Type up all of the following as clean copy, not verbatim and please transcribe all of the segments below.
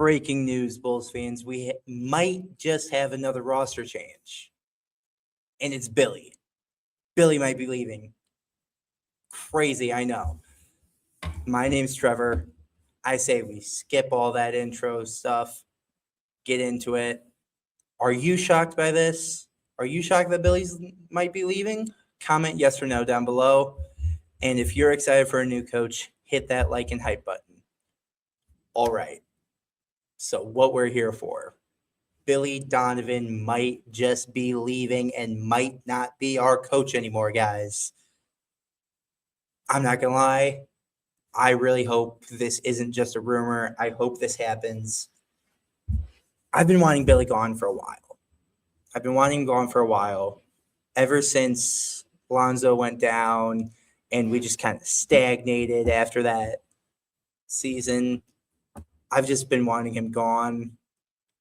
Breaking news, Bulls fans. We might just have another roster change. And it's Billy. Billy might be leaving. Crazy, I know. My name's Trevor. I say we skip all that intro stuff, get into it. Are you shocked by this? Are you shocked that Billy might be leaving? Comment yes or no down below. And if you're excited for a new coach, hit that like and hype button. All right. So what we're here for. Billy Donovan might just be leaving and might not be our coach anymore, guys. I'm not going to lie. I really hope this isn't just a rumor. I hope this happens. I've been wanting Billy gone for a while. Ever since Lonzo went down and we just kind of stagnated after that season. I've just been wanting him gone.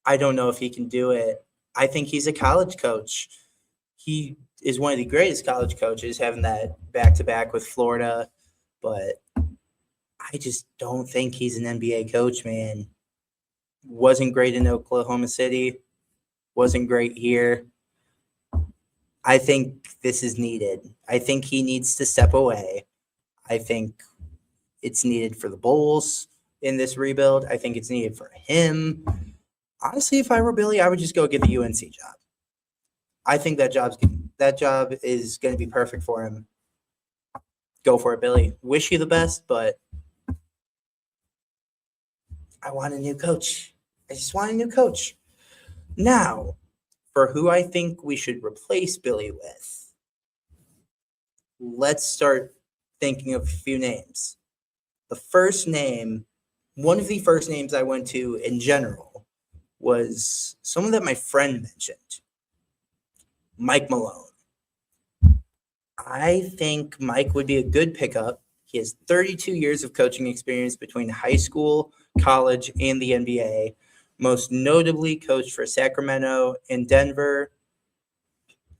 I don't know if he can do it. I think he's a college coach. He is one of the greatest college coaches, having that back-to-back with Florida. But I just don't think he's an NBA coach, man. Wasn't great in Oklahoma City. Wasn't great here. I think this is needed. I think he needs to step away. I think it's needed for the Bulls in this rebuild. I think it's needed for him. Honestly, if I were Billy, I would just go get the UNC job. I think that job is going to be perfect for him. Go for it, Billy. Wish you the best, but I want a new coach. I just want a new coach. Now, for who I think we should replace Billy with, let's start thinking of a few names. One of the first names I went to in general was someone that my friend mentioned, Mike Malone. I think Mike would be a good pickup. He has 32 years of coaching experience between high school, college, and the NBA. Most notably coached for Sacramento and Denver.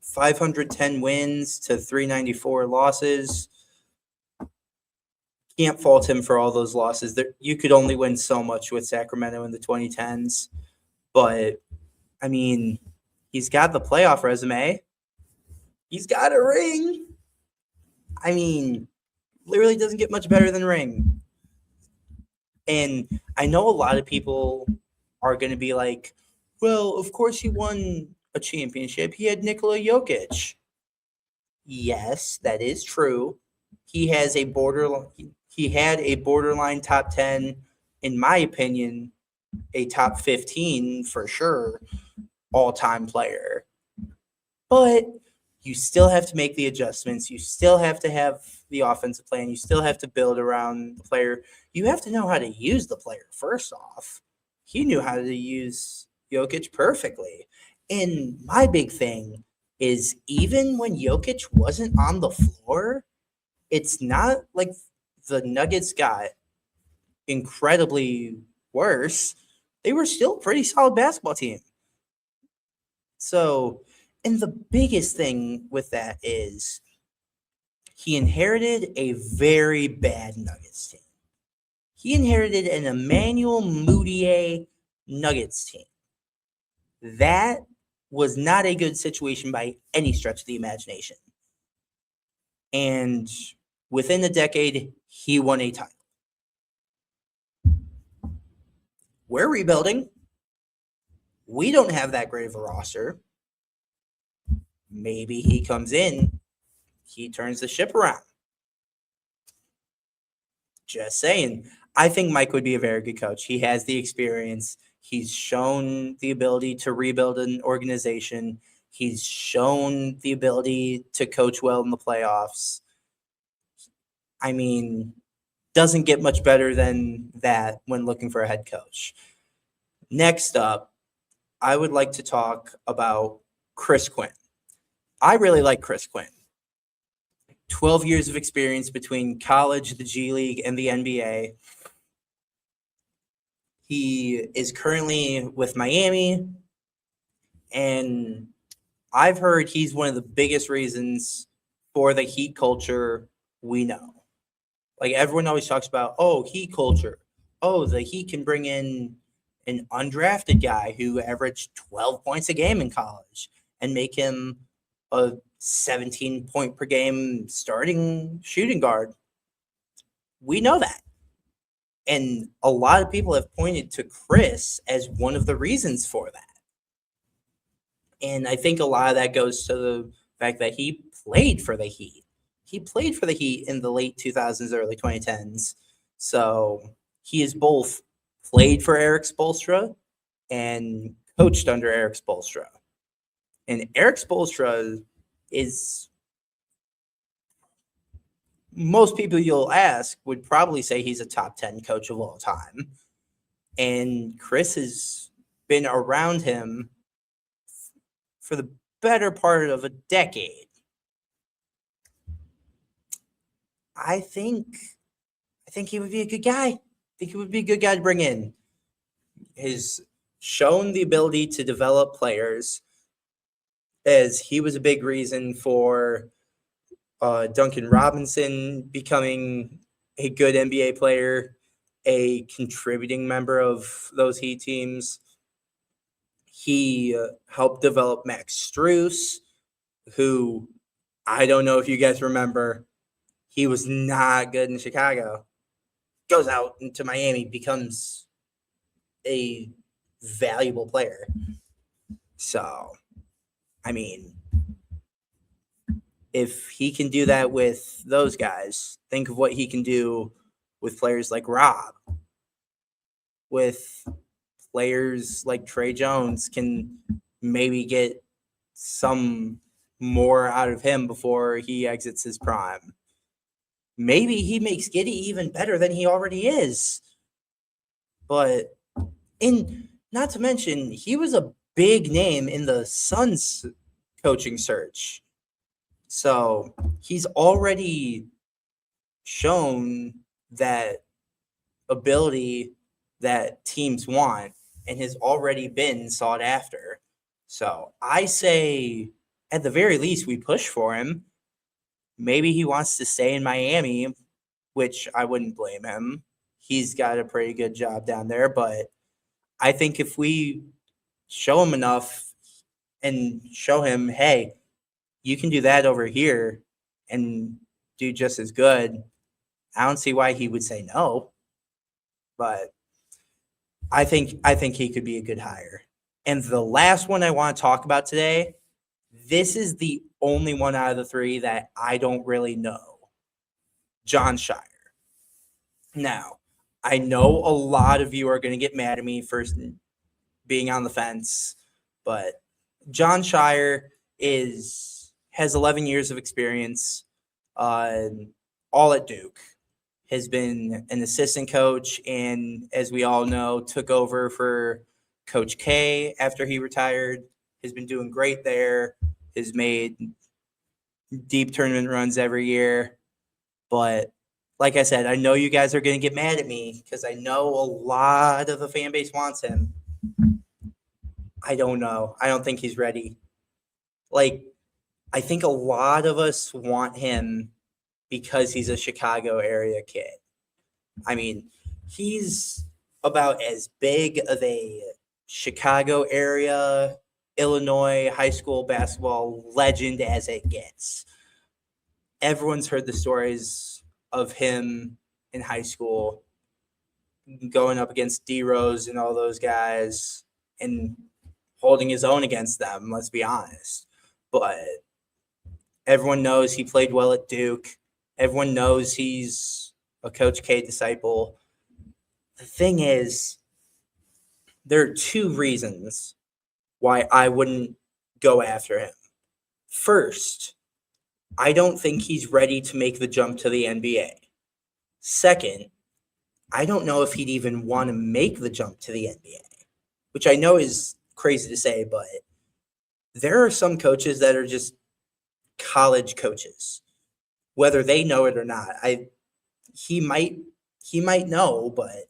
510 wins to 394 losses. Can't fault him for all those losses. You could only win so much with Sacramento in the 2010s. But, I mean, he's got the playoff resume. He's got a ring. I mean, literally doesn't get much better than ring. And I know a lot of people are going to be like, well, of course he won a championship. He had Nikola Jokic. Yes, that is true. He had a borderline top 10, in my opinion, a top 15 for sure, all-time player. But you still have to make the adjustments. You still have to have the offensive plan. You still have to build around the player. You have to know how to use the player, first off. He knew how to use Jokic perfectly. And my big thing is, even when Jokic wasn't on the floor, it's not like the Nuggets got incredibly worse. They were still a pretty solid basketball team. So, and the biggest thing with that is he inherited a very bad Nuggets team. He inherited an Emmanuel Mudiay Nuggets team. That was not a good situation by any stretch of the imagination. And within a decade, he won a title. We're rebuilding. We don't have that great of a roster. Maybe he comes in, he turns the ship around. Just saying. I think Mike would be a very good coach. He has the experience. He's shown the ability to rebuild an organization. He's shown the ability to coach well in the playoffs. I mean, doesn't get much better than that when looking for a head coach. Next up, I would like to talk about Chris Quinn. I really like Chris Quinn. 12 years of experience between college, the G League, and the NBA. He is currently with Miami, and I've heard he's one of the biggest reasons for the Heat culture we know. Like, everyone always talks about, oh, Heat culture. Oh, the Heat can bring in an undrafted guy who averaged 12 points a game in college and make him a 17-point per game starting shooting guard. We know that. And a lot of people have pointed to Chris as one of the reasons for that. And I think a lot of that goes to the fact that he played for the Heat. He played for the Heat in the late 2000s, early 2010s. So he has both played for Eric Spoelstra and coached under Eric Spoelstra. And Eric Spoelstra is, most people you'll ask would probably say he's a top 10 coach of all time. And Chris has been around him for the better part of a decade. I think he would be a good guy. I think he would be a good guy to bring in. He's shown the ability to develop players, as he was a big reason for Duncan Robinson becoming a good NBA player, a contributing member of those Heat teams. He helped develop Max Strus, who I don't know if you guys remember, he was not good in Chicago. Goes out into Miami, becomes a valuable player. So, I mean, if he can do that with those guys, think of what he can do with players like Rob, with players like Trey Jones, can maybe get some more out of him before he exits his prime. Maybe he makes Giddey even better than he already is. But not to mention, he was a big name in the Suns coaching search. So he's already shown that ability that teams want and has already been sought after. So I say, at the very least, we push for him. Maybe he wants to stay in Miami, which I wouldn't blame him. He's got a pretty good job down there. But I think if we show him enough and show him, hey, you can do that over here and do just as good, I don't see why he would say no. But I think he could be a good hire. And the last one I want to talk about today, this is the only one out of the three that I don't really know. Jon Scheyer. Now, I know a lot of you are going to get mad at me for being on the fence, but Jon Scheyer has 11 years of experience, all at Duke. Has been an assistant coach, and as we all know, took over for Coach K after he retired. Has been doing great there. Has made deep tournament runs every year. But like I said, I know you guys are going to get mad at me because I know a lot of the fan base wants him. I don't know. I don't think he's ready. I think a lot of us want him because he's a Chicago area kid. I mean, he's about as big of a Chicago area, Illinois high school basketball legend as it gets. Everyone's heard the stories of him in high school going up against D-Rose and all those guys and holding his own against them, let's be honest. But everyone knows he played well at Duke. Everyone knows he's a Coach K disciple. The thing is, there are two reasons why I wouldn't go after him. First, I don't think he's ready to make the jump to the NBA. Second, I don't know if he'd even want to make the jump to the NBA, which I know is crazy to say, but there are some coaches that are just college coaches, whether they know it or not. He might know, but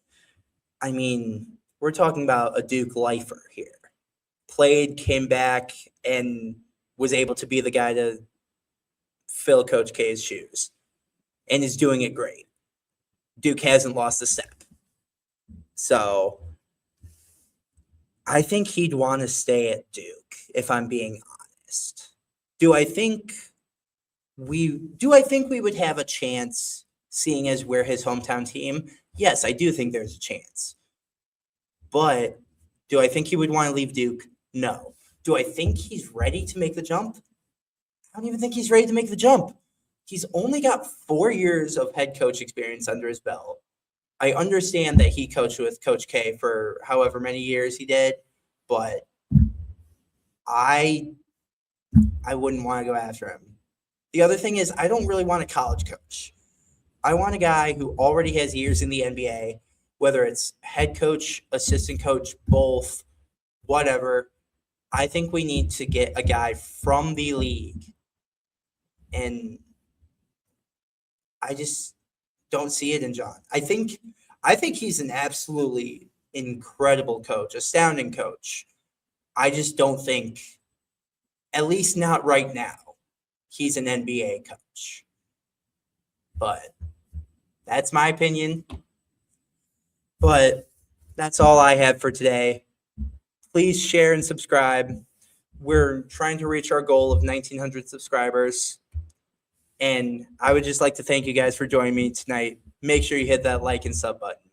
I mean, we're talking about a Duke lifer here. Played, came back, and was able to be the guy to fill Coach K's shoes, and is doing it great. Duke hasn't lost a step. So I think he'd want to stay at Duke, if I'm being honest. Do I think we would have a chance, seeing as we're his hometown team? Yes, I do think there's a chance. But do I think he would want to leave Duke? No. Do I think he's ready to make the jump? I don't even think he's ready to make the jump. He's only got 4 years of head coach experience under his belt. I understand that he coached with Coach K for however many years he did, but I wouldn't want to go after him. The other thing is, I don't really want a college coach. I want a guy who already has years in the NBA, whether it's head coach, assistant coach, both, whatever. I think we need to get a guy from the league. And I just don't see it in Jon. I think he's an absolutely incredible coach, astounding coach. I just don't think, at least not right now, he's an NBA coach. But that's my opinion. But that's all I have for today. Please share and subscribe. We're trying to reach our goal of 1,900 subscribers. And I would just like to thank you guys for joining me tonight. Make sure you hit that like and sub button.